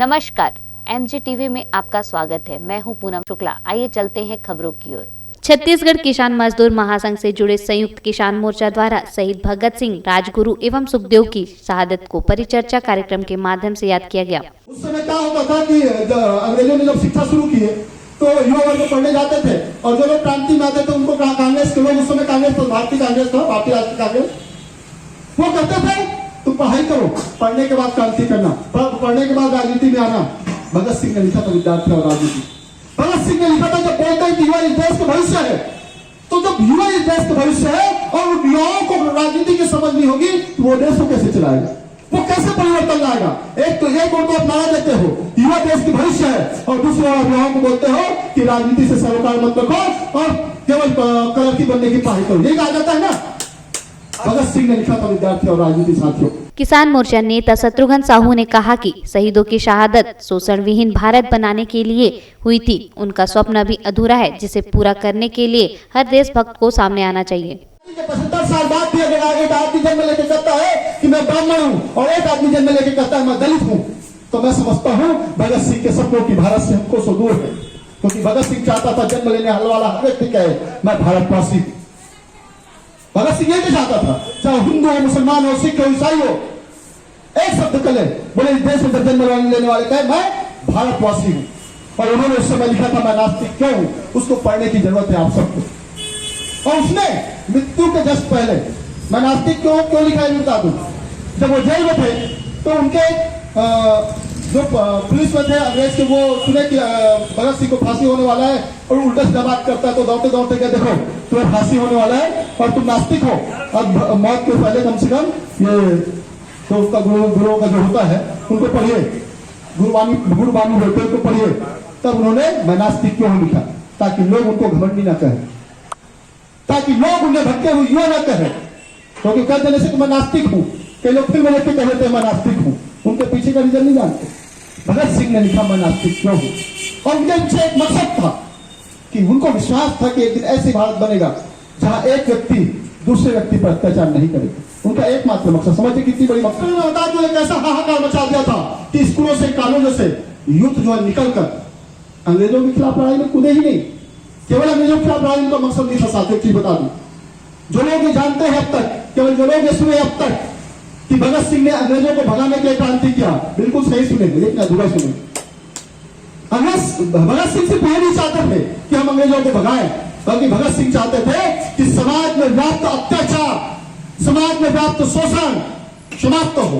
नमस्कार, MG TV में आपका स्वागत है। मैं हूं पूनम शुक्ला। आइए चलते हैं खबरों की ओर। छत्तीसगढ़ किसान मजदूर महासंघ से जुड़े संयुक्त किसान मोर्चा द्वारा शहीद भगत सिंह, राजगुरु एवं सुखदेव की शहादत को परिचर्चा कार्यक्रम के माध्यम से याद किया गया। उस समय क्या होता था कि अंग्रेजों ने जब शिक्षा शुरू की तो युवा वर्ग पढ़ने जाते थे और जो लोग क्रांति में आते थे उनको कांग्रेस के लोग, उस समय कांग्रेस तो भारतीय कांग्रेस था, भारतीय राष्ट्रीय कांग्रेस, वो कहते थे तुम पढ़ाई करो, पढ़ने के बाद क्रांति करना, पढ़ने के बाद राजनीति में आना। भगत सिंह ने लिखा था विद्यार्थी और राजनीति। भगत सिंह ने लिखा था जब बोलते हैं कि युवा इस देश का भविष्य है, तो जब युवा इस देश का भविष्य है और उन युवाओं को राजनीति की समझ नहीं होगी तो वो देश को कैसे चलाएगा, वो कैसे परिवर्तन लाएगा। एक ओर तो अपना देते हो युवा देश की भविष्य है और दूसरी ओर युवाओं को बोलते हो कि राजनीति से सरोकार मत रखो और केवल कलर बनने की पढ़ाई करो। यही कहा जाता है ना। भगत सिंह ने लिखा था विद्यार्थी और राजनीति साथियों। किसान मोर्चा नेता शत्रुघ्न साहू ने कहा कि शहीदों की शहादत शोषण विहीन भारत बनाने के लिए हुई थी। उनका स्वप्न अभी अधूरा है, जिसे पूरा करने के लिए हर देशभक्त को सामने आना चाहिए। 75 साल बाद भी अगर एक आदमी जन्म लेके कहता है कि मैं ब्राह्मण हूँ और एक आदमी जन्म लेके कहता है मैं दलित हूँ, तो मैं समझता हूँ भगत सिंह के सपनों की भारत से हमको सो दूर है। क्योंकि भगत सिंह चाहता था जन्म लेने वाला हर व्यक्ति कहे मैं भारतवासी हूँ। भगत सिंह यही चाहता था, चाहे हिंदू हो, मुसलमान हो, सिख हो, ईसाई हो, एक शब्द कले बोले इस देश में जन्म लेने वाले कहे मैं भारतवासी हूँ। और उन्होंने उस समय लिखा था मैं नास्तिक क्यों हूँ, उसको पढ़ने की जरूरत है आप सबको। और उसने मृत्यु के जस्ट पहले मैं नास्तिक क्यों लिखा है बता दूं। जब वो जेल में थे तो उनके जो पुलिस में थे अंग्रेज के, वो सुने कि भगत सिंह को फांसी होने वाला है और उल्टा सीधा बात करता है, तो दौड़ते दौड़ते क्या देखो तुम्हें फांसी होने वाला है और तुम नास्तिक हो और मौत के पहले कम से कम ये तो उसका गुरुओं का जो होता है उनको पढ़िए, गुरुबानी बोलते उनको पढ़िए। तब उन्होंने मैं नास्तिक क्यों लिखा, ताकि लोग उनको घमंडी ना कहें, ताकि लोग उन्हें भटके हुए युवा न कहे। क्योंकि कह देने से मैं नास्तिक हूँ, कई लोग फिर लेके कह देते हैं मैं नास्तिक हूँ, उनके पीछे का रीजन नहीं जानते। भगत सिंह ने लिखा मैं नास्तिक क्यों हूँ, और उनके पीछे एक मकसद था कि उनको विश्वास था कि एक दिन ऐसे भारत बनेगा जहां एक व्यक्ति दूसरे व्यक्ति पर अत्याचार नहीं करेगा। उनका एकमात्र मकसद, समझिए कितनी बड़ी मकसद। एक ऐसा हाहाकार मचा दिया था कि स्कूलों से, कॉलेजों से यूथ जो है निकलकर अंग्रेजों के खिलाफ लड़ाई में कूदे ही नहीं। केवल अंग्रेजों के खिलाफ लड़ाई का मकसद नहीं था। साथ एक चीज बता दूं, जो लोग ये जानते हैं अब तक, केवल जो लोग ये सुने अब तक कि भगत सिंह ने अंग्रेजों को भगाने के लिए क्रांति किया, बिल्कुल सही सुनेंगे, लेकिन अधूरा सुने। भगत सिंह सिर्फ ये नहीं चाहते थे कि हम अंग्रेजों को भगाएं, बल्कि भगत सिंह चाहते थे कि समाज में व्याप्त अत्याचार, समाज में व्याप्त शोषण समाप्त हो।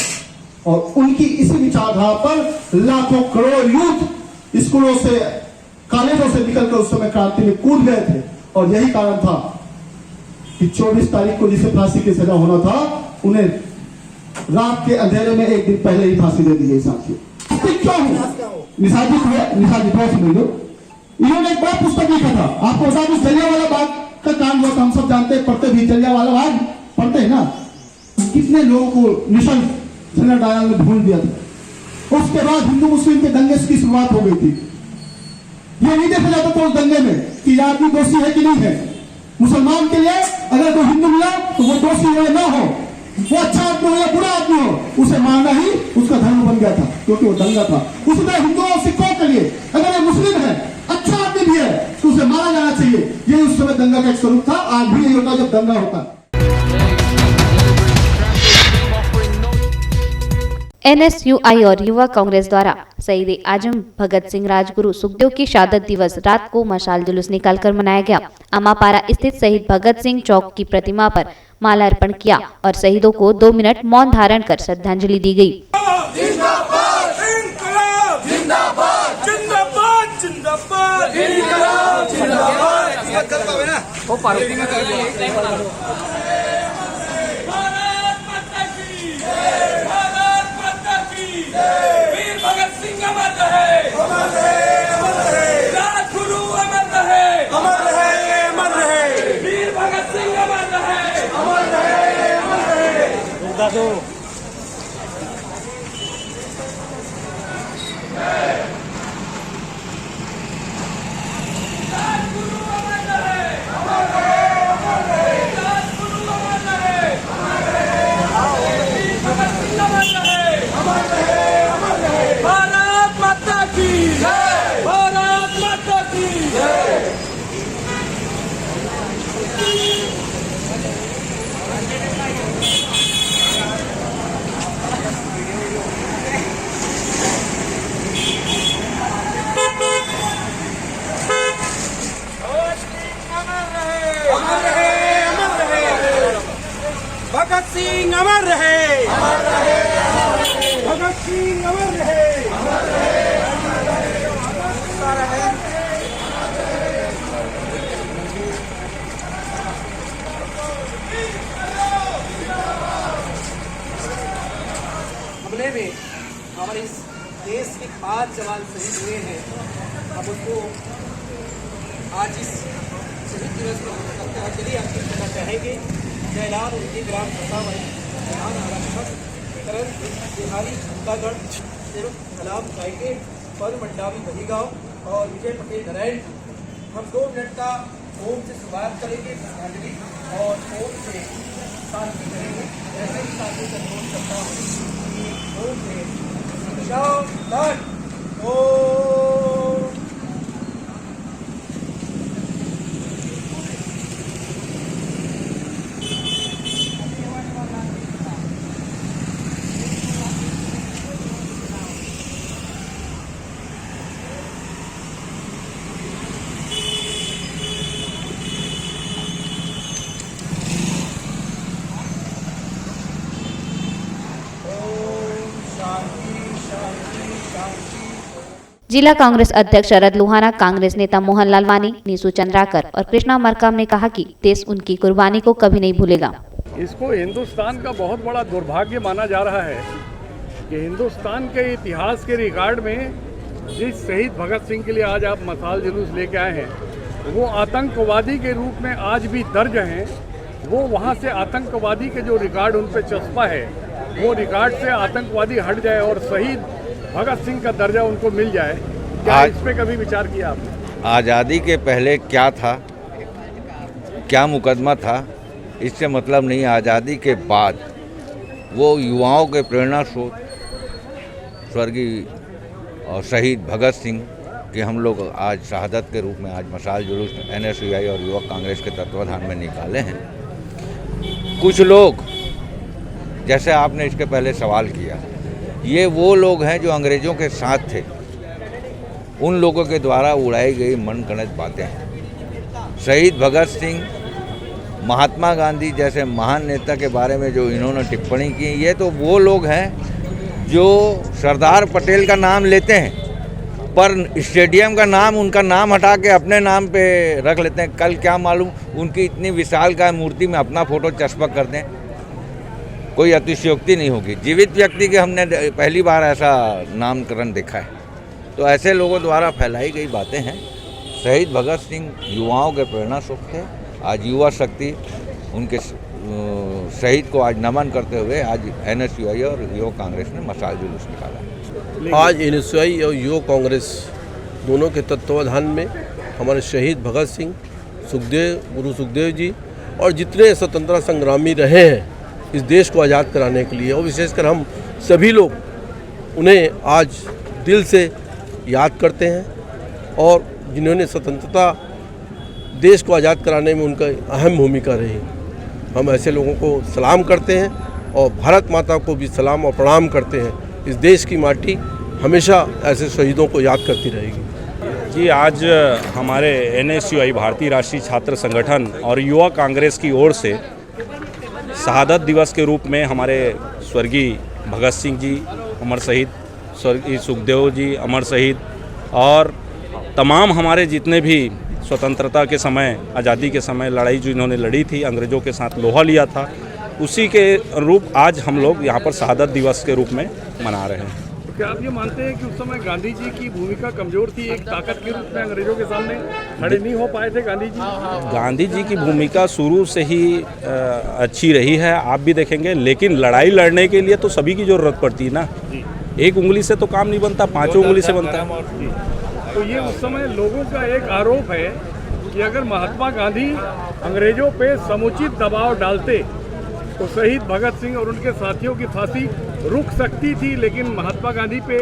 और उनकी इसी विचारधारा पर लाखों करोड़ यूथ स्कूलों से, कॉलेजों से निकलकर उस समय क्रांति में कूद गए थे। और यही कारण था कि 24 तारीख को जिसे फांसी की सजा होना था, उन्हें रात के अंधेरे में एक दिन पहले ही फांसी दे दी गई। साथियों क्यों इन्होंने एक बड़ा पुस्तक लिखा था, आपको बता दूं, जलियांवाला बाग का कांड हुआ था, हम सब जानते हैं, पढ़ते भी, जलियांवाला बाग पढ़ते हैं ना। कितने लोगों को निशंक जनरल डायर ने भूल दिया था। उसके बाद हिंदू मुस्लिम के दंगे की शुरुआत हो गई थी। ये नहीं देखा जाता था उस दंगे में कि आदमी दोषी है कि नहीं है। मुसलमान के लिए अगर कोई हिंदू मिला तो वो दोषी हो ना हो, वो अच्छा आदमी हो या बुरा आदमी हो, उसे मारना ही उसका धर्म बन गया था, क्योंकि वो दंगा था। उसी तरह हिंदुओं और सिखों के लिए अगर ये मुस्लिम है, अच्छा आदमी भी है, तो उसे मारा जाना चाहिए। ये उस समय दंगा का एक स्वरूप था। आज भी यही होता जब दंगा होता। NSUI और युवा कांग्रेस द्वारा शहीद आजम भगत सिंह, राजगुरु सुखदेव की शहादत दिवस रात को मशाल जुलूस निकालकर मनाया गया। अमापारा स्थित शहीद भगत सिंह चौक की प्रतिमा पर माला अर्पण किया और शहीदों को 2 मिनट मौन धारण कर श्रद्धांजलि दी गई। दादू भारत अमर रहे, भगत सिंह अमर रहे। हमले में हमारे इस देश के 5 जवान शहीद हुए हैं। हम उनको आज इस शहीद दिवस पर श्रद्धांजलि अर्पित करना चाहेंगे। जयलाल उनकी ग्राम सभा प्रधान आरक्षक करण बिहारी छत्तागढ़ एवं कलाम साइके पद मंडावी बहीगांव और विजय पटेल नारायण। हम 2 मिनट का ओम से शुरुआत करेंगे श्रद्धांजलि और ओम से शांति करेंगे। ऐसे ही साथियों से अनुरोध करता हूँ कि ओम से शांत ओम। जिला कांग्रेस अध्यक्ष शरद लुहाना, कांग्रेस नेता मोहन लालवानी, नीसू चंद्राकर और कृष्णा मरकाम ने कहा कि देश उनकी कुर्बानी को कभी नहीं भूलेगा। इसको हिंदुस्तान का बहुत बड़ा दुर्भाग्य माना जा रहा है कि हिंदुस्तान के इतिहास के रिकॉर्ड में जिस शहीद भगत सिंह के लिए आज आप मशाल जुलूस लेके आए हैं, वो आतंकवादी के रूप में आज भी दर्ज हैं। वो वहाँ से आतंकवादी के जो रिकॉर्ड उन पर चस्पा है, वो रिकॉर्ड से आतंकवादी हट जाए और शहीद भगत सिंह का दर्जा उनको मिल जाए। क्या इस पे कभी विचार किया आपने? आज़ादी के पहले क्या था, क्या मुकदमा था, इससे मतलब नहीं। आज़ादी के बाद वो युवाओं के प्रेरणा स्रोत स्वर्गीय और शहीद भगत सिंह के हम लोग आज शहादत के रूप में आज मशाल जुलूस NSUI और युवक कांग्रेस के तत्वाधान में निकाले हैं। कुछ लोग, जैसे आपने इसके पहले सवाल किया, ये वो लोग हैं जो अंग्रेज़ों के साथ थे। उन लोगों के द्वारा उड़ाई गई मनगढ़ंत बातें हैं। शहीद भगत सिंह, महात्मा गांधी जैसे महान नेता के बारे में जो इन्होंने टिप्पणी की, ये तो वो लोग हैं जो सरदार पटेल का नाम लेते हैं पर स्टेडियम का नाम, उनका नाम हटा के अपने नाम पे रख लेते हैं। कल क्या मालूम उनकी इतनी विशालकाय मूर्ति में अपना फोटो चस्पा कर दें। कोई अतिशयोक्ति नहीं होगी। जीवित व्यक्ति के हमने पहली बार ऐसा नामकरण देखा है। तो ऐसे लोगों द्वारा फैलाई गई बातें हैं। शहीद भगत सिंह युवाओं के प्रेरणा स्रोत थे। आज युवा शक्ति उनके शहीद को आज नमन करते हुए आज NSUI और युवक कांग्रेस ने मशाल जुलूस निकाला। आज NSUI और युवक कांग्रेस दोनों के तत्वाधान में हमारे शहीद भगत सिंह, गुरु सुखदेव जी और जितने स्वतंत्रता संग्रामी रहे हैं इस देश को आज़ाद कराने के लिए, और विशेषकर हम सभी लोग उन्हें आज दिल से याद करते हैं और जिन्होंने स्वतंत्रता देश को आज़ाद कराने में उनका अहम भूमिका रही। हम ऐसे लोगों को सलाम करते हैं और भारत माता को भी सलाम और प्रणाम करते हैं। इस देश की माटी हमेशा ऐसे शहीदों को याद करती रहेगी। जी, आज हमारे NSUI भारतीय राष्ट्रीय छात्र संगठन और युवा कांग्रेस की ओर से शहादत दिवस के रूप में हमारे स्वर्गीय भगत सिंह जी अमर शहीद, स्वर्गीय सुखदेव जी अमर शहीद और तमाम हमारे जितने भी स्वतंत्रता के समय, आज़ादी के समय लड़ाई जो इन्होंने लड़ी थी, अंग्रेज़ों के साथ लोहा लिया था, उसी के रूप आज हम लोग यहाँ पर शहादत दिवस के रूप में मना रहे हैं। तो क्या आप ये मानते हैं कि उस समय गांधी जी की भूमिका कमज़ोर थी, एक ताकत के रूप में अंग्रेज़ों के सामने खड़े नहीं हो पाए थे गांधी जी? गांधी जी की भूमिका शुरू से ही अच्छी रही है, आप भी देखेंगे, लेकिन लड़ाई लड़ने के लिए तो सभी की ज़रूरत पड़ती है ना। एक उंगली से तो काम नहीं बनता, 5 उंगली से बनता है। तो ये उस समय लोगों का एक आरोप है कि अगर महात्मा गांधी अंग्रेजों पे समुचित दबाव डालते तो शहीद भगत सिंह और उनके साथियों की फांसी रुक सकती थी, लेकिन महात्मा गांधी पे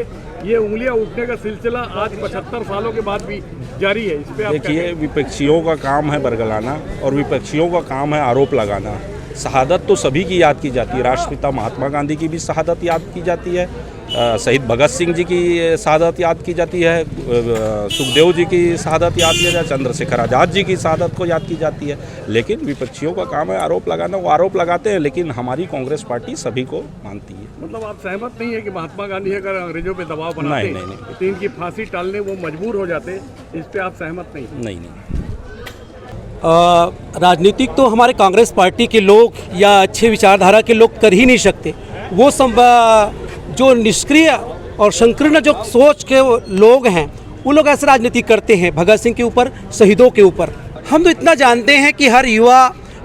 ये उंगलियां उठने का सिलसिला आज 75 सालों के बाद भी जारी है। इस पे आप देखिए, विपक्षियों का काम है बरगलाना और विपक्षियों का काम है आरोप लगाना। शहादत तो सभी की याद की जाती है। राष्ट्रपिता महात्मा गांधी की भी शहादत याद की जाती है, शहीद भगत सिंह जी की शहादत याद की जाती है, सुखदेव जी की शहादत याद की जाती है, चंद्रशेखर आज़ाद जी की शहादत को याद की जाती है। लेकिन विपक्षियों का काम है आरोप लगाना, वो आरोप लगाते हैं, लेकिन हमारी कांग्रेस पार्टी सभी को मानती है। मतलब आप सहमत नहीं है कि महात्मा गांधी अगर अंग्रेजों पे दबाव बनाते नहीं। तो इनकी फांसी टालने वो मजबूर हो जाते, इस पे आप सहमत नहीं? नहीं। राजनीतिक तो हमारे कांग्रेस पार्टी के लोग या अच्छे विचारधारा के लोग कर ही नहीं सकते। वो सब जो निष्क्रिय और संकीर्ण जो सोच के लोग हैं वो लोग ऐसे राजनीति करते हैं भगत सिंह के ऊपर, शहीदों के ऊपर। हम तो इतना जानते हैं कि हर युवा,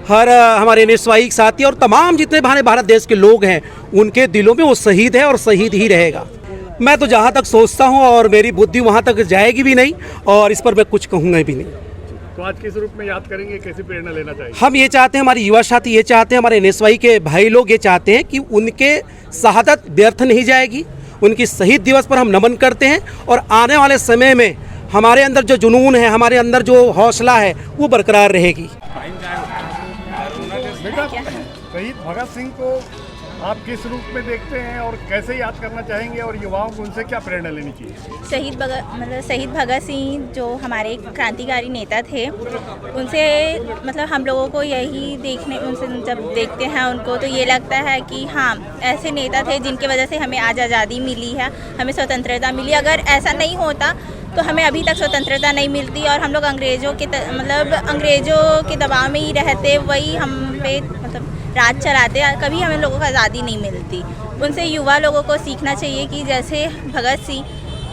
हर हमारे NSY साथी और तमाम जितने भारत देश के लोग हैं उनके दिलों में वो शहीद है और शहीद ही रहेगा। मैं तो जहाँ तक सोचता हूँ और मेरी बुद्धि वहाँ तक जाएगी भी नहीं और इस पर मैं कुछ कहूँगा भी नहीं। तो आज किस रूप में याद करेंगे, कैसी प्रेरणा लेना चाहिए? हम ये चाहते हैं, हमारे युवा साथी ये चाहते हैं, हमारे NSY के भाई लोग ये चाहते हैं कि उनके शहादत व्यर्थ नहीं जाएगी। उनकी शहीद दिवस पर हम नमन करते हैं और आने वाले समय में हमारे अंदर जो जुनून है, हमारे अंदर जो हौसला है वो बरकरार रहेगी। बेटा, शहीद भगत सिंह को आप किस रूप में देखते हैं और कैसे याद करना चाहेंगे और युवाओं को उनसे क्या प्रेरणा लेनी चाहिए? शहीद भगत सिंह जो हमारे क्रांतिकारी नेता थे, उनसे मतलब हम लोगों को यही देखने, उनसे जब देखते हैं उनको तो ये लगता है कि हाँ, ऐसे नेता थे जिनकी वजह से हमें आज आज़ादी मिली है, हमें स्वतंत्रता मिली। अगर ऐसा नहीं होता तो हमें अभी तक स्वतंत्रता नहीं मिलती और हम लोग अंग्रेज़ों के दबाव में ही रहते, वही हम पे मतलब राज चलाते, कभी हमें लोगों को आज़ादी नहीं मिलती। उनसे युवा लोगों को सीखना चाहिए कि जैसे भगत सिंह,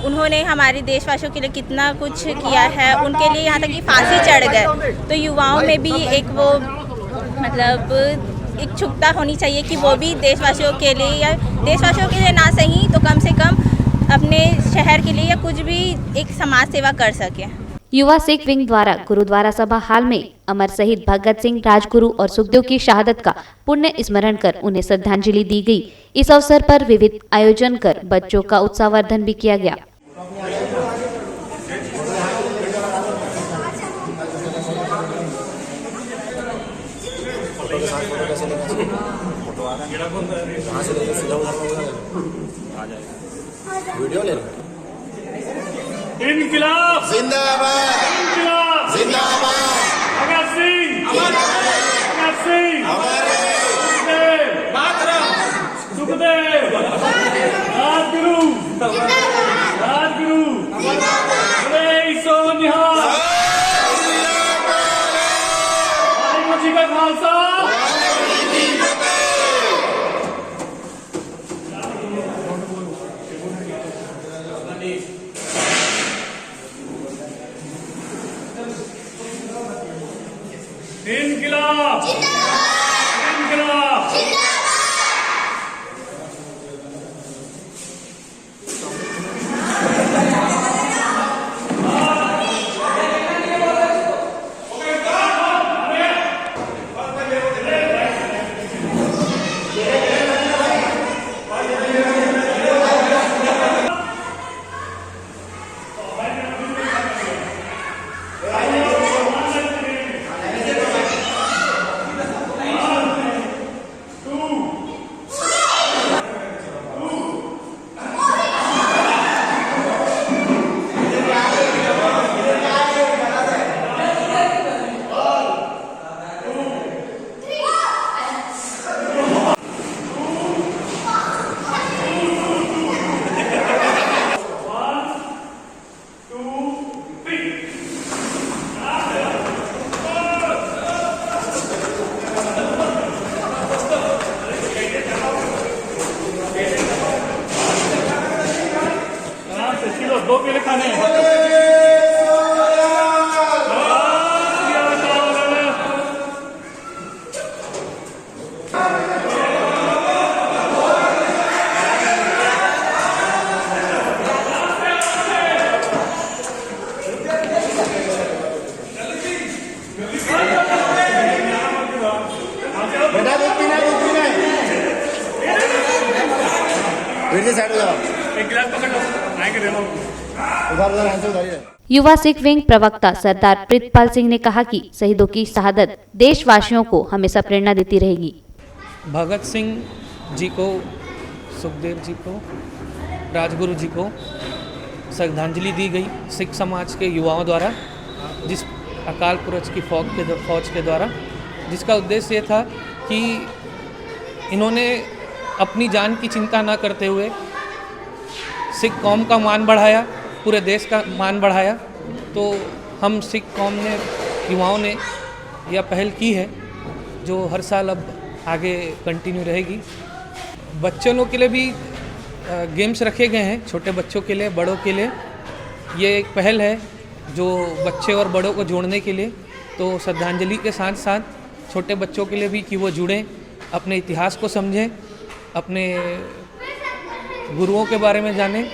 उन्होंने हमारे देशवासियों के लिए कितना कुछ किया है, उनके लिए यहाँ तक कि फांसी चढ़ गए। तो युवाओं में भी एक वो मतलब इच्छुकता होनी चाहिए कि वो भी देशवासियों के लिए, या देशवासियों के लिए ना सही तो कम से कम अपने शहर के लिए या कुछ भी एक समाज सेवा कर सके। युवा सिख विंग द्वारा गुरुद्वारा सभा हाल में अमर शहीद भगत सिंह, राजगुरु और सुखदेव की शहादत का पुण्य स्मरण कर उन्हें श्रद्धांजलि दी गई। इस अवसर पर विविध आयोजन कर बच्चों का उत्साहवर्धन भी किया गया। वीडियो ले लो। इनकलाब जिंदाबाद, इनकलाब जिंदाबाद, भगत सिंह अमर रहे, भगत सिंह अमर रहे, सुखदेव राजगुरु बोले सो निहाल, वाहिगुरू जी का खालसा। इनकलाब इनकलाब दो केले खाने हैं। बेटा दूध पीना है। एक गिलास पकड़ लो, आएंगे दे लो। युवा सिख विंग प्रवक्ता सरदार प्रीतपाल सिंह ने कहा कि शहीदों की शहादत देशवासियों को हमेशा प्रेरणा देती रहेगी। भगत सिंह जी को, सुखदेव जी को, राजगुरु जी को श्रद्धांजलि दी गई सिख समाज के युवाओं द्वारा, जिस अकाल पुरख की फौज के द्वारा, जिसका उद्देश्य ये था कि इन्होंने अपनी जान की चिंता न करते हुए सिख कौम का मान बढ़ाया, पूरे देश का मान बढ़ाया। तो हम सिख कौम ने, युवाओं ने यह पहल की है जो हर साल अब आगे कंटिन्यू रहेगी। बच्चों लोग के लिए भी गेम्स रखे गए हैं, छोटे बच्चों के लिए, बड़ों के लिए। ये एक पहल है जो बच्चे और बड़ों को जोड़ने के लिए, तो श्रद्धांजलि के साथ साथ छोटे बच्चों के लिए भी कि वो जुड़ें, अपने इतिहास को समझें, अपने गुरुओं के बारे में जानें।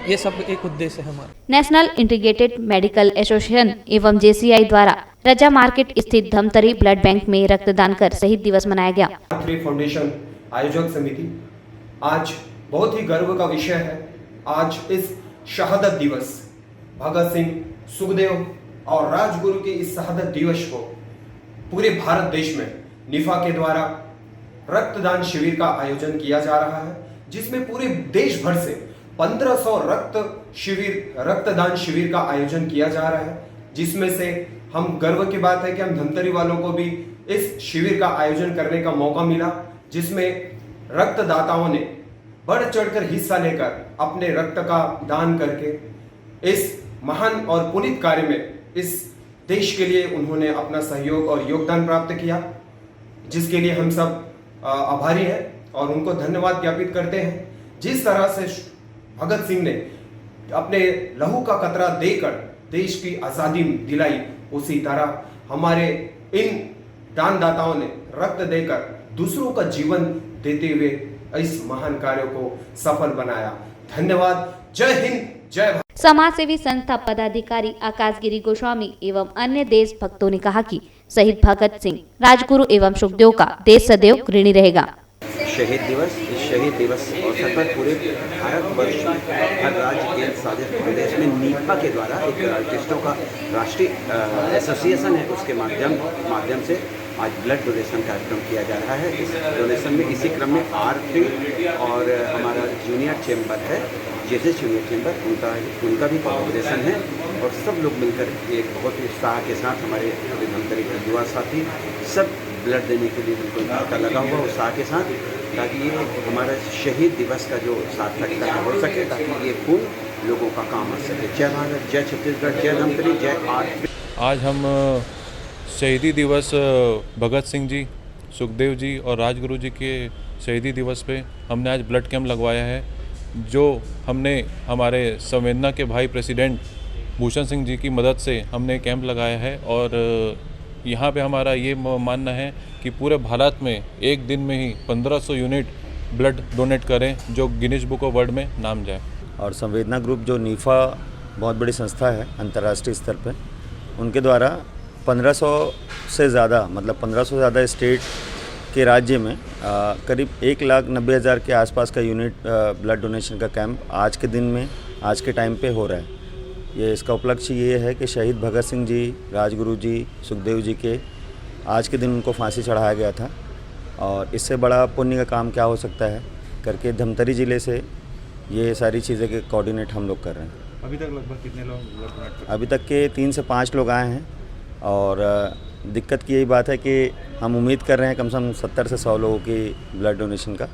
ये सब एक उद्देश्य है हमारा। नेशनल इंटीग्रेटेड मेडिकल एसोसिएशन एवं JCI द्वारा रजा मार्केट स्थित धमतरी ब्लड बैंक में रक्तदान कर शहीद दिवस मनाया गया। फाउंडेशन आयोजक समिति, आज बहुत ही गर्व का विषय है। आज इस शहादत दिवस, भगत सिंह, सुखदेव और राजगुरु के इस शहादत दिवस को पूरे भारत देश में निफा के द्वारा रक्तदान शिविर का आयोजन किया जा रहा है, जिसमें पूरे देश भर से 1500 रक्तदान शिविर का आयोजन किया जा रहा है। जिसमें से हम गर्व की बात है कि हम धमतरी वालों को भी इस शिविर का आयोजन करने का मौका मिला, जिसमें रक्तदाताओं ने बढ़ चढ़कर हिस्सा लेकर अपने रक्त का दान करके इस महान और पुनीत कार्य में इस देश के लिए उन्होंने अपना सहयोग और योगदान प्राप्त किया, जिसके लिए हम सब आभारी हैं और उनको धन्यवाद ज्ञापित करते हैं। जिस तरह से भगत सिंह ने अपने लहू का कतरा देकर देश की आज़ादी दिलाई, उसी तरह हमारे इन दानदाताओं ने रक्त देकर दूसरों का जीवन देते हुए इस महान कार्य को सफल बनाया। धन्यवाद। जय हिंद, जय भारत। समाज सेवी संस्था पदाधिकारी आकाशगिरी गोस्वामी एवं अन्य देशभक्तों ने कहा कि शहीद भगत सिंह, राजगुरु एवं सुखदेव का देश सदैव ऋणी रहेगा। शहीद दिवस, इस शहीद दिवस अवसर पर पूरे भारतवर्ष हर राज्य केंद्र शासित प्रदेश में नीफा के द्वारा एक आर्टिस्टों का राष्ट्रीय एसोसिएशन है, उसके माध्यम से आज ब्लड डोनेशन कार्यक्रम किया जा रहा है। इस डोनेशन में इसी क्रम में R3 और हमारा जूनियर चैम्बर है, जैसे जूनियर चैम्बर, उनका भी कोलैबोरेशन है और सब लोग मिलकर एक बहुत ही उत्साह के साथ हमारे धमतरी के युवा साथी सब ब्लड देने के लिए बिल्कुल का लगा हुआ उत्साह के साथ, ताकि ये हमारा शहीद दिवस का जो सार्थकता हो सके, ताकि ये खून लोगों का काम आ सके। जय भारत, जय छत्तीसगढ़, जय धमतरी, जय R3। आज हम शहीदी दिवस भगत सिंह जी, सुखदेव जी और राजगुरु जी के शहीदी दिवस पे हमने आज ब्लड कैंप लगवाया है, जो हमने हमारे संवेदना के भाई प्रेसिडेंट भूषण सिंह जी की मदद से हमने कैंप लगाया है। और यहाँ पे हमारा ये मानना है कि पूरे भारत में एक दिन में ही 1500 यूनिट ब्लड डोनेट करें, जो गिनीज बुक ऑफ वर्ल्ड में नाम जाए। और संवेदना ग्रुप जो नीफा बहुत बड़ी संस्था है अंतर्राष्ट्रीय स्तर पर, उनके द्वारा 1500 से ज़्यादा, मतलब 1500 से ज़्यादा स्टेट के राज्य में करीब 1,90,000 के आसपास का यूनिट ब्लड डोनेशन का कैंप आज के दिन में, आज के टाइम पे हो रहा है। ये इसका उपलक्ष्य ये है कि शहीद भगत सिंह जी, राजगुरु जी, सुखदेव जी के आज के दिन उनको फांसी चढ़ाया गया था, और इससे बड़ा पुण्य का काम क्या हो सकता है करके धमतरी ज़िले से ये सारी चीज़ें के कोऑर्डिनेट हम लोग कर रहे हैं। अभी तक लगभग कितने लोग? अभी तक के 3 से 5 लोग आए हैं, और दिक्कत की यही बात है कि हम उम्मीद कर रहे हैं कम से कम 70 से 100 लोगों की ब्लड डोनेशन का,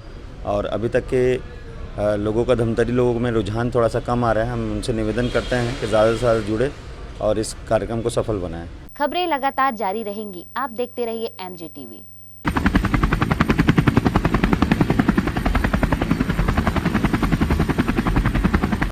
और अभी तक के लोगों का, धमतरी लोगों में रुझान थोड़ा सा कम आ रहा है। हम उनसे निवेदन करते हैं कि ज़्यादा से ज़्यादा जुड़े और इस कार्यक्रम को सफल बनाएं। खबरें लगातार जारी रहेंगी, आप देखते रहिए MG TV।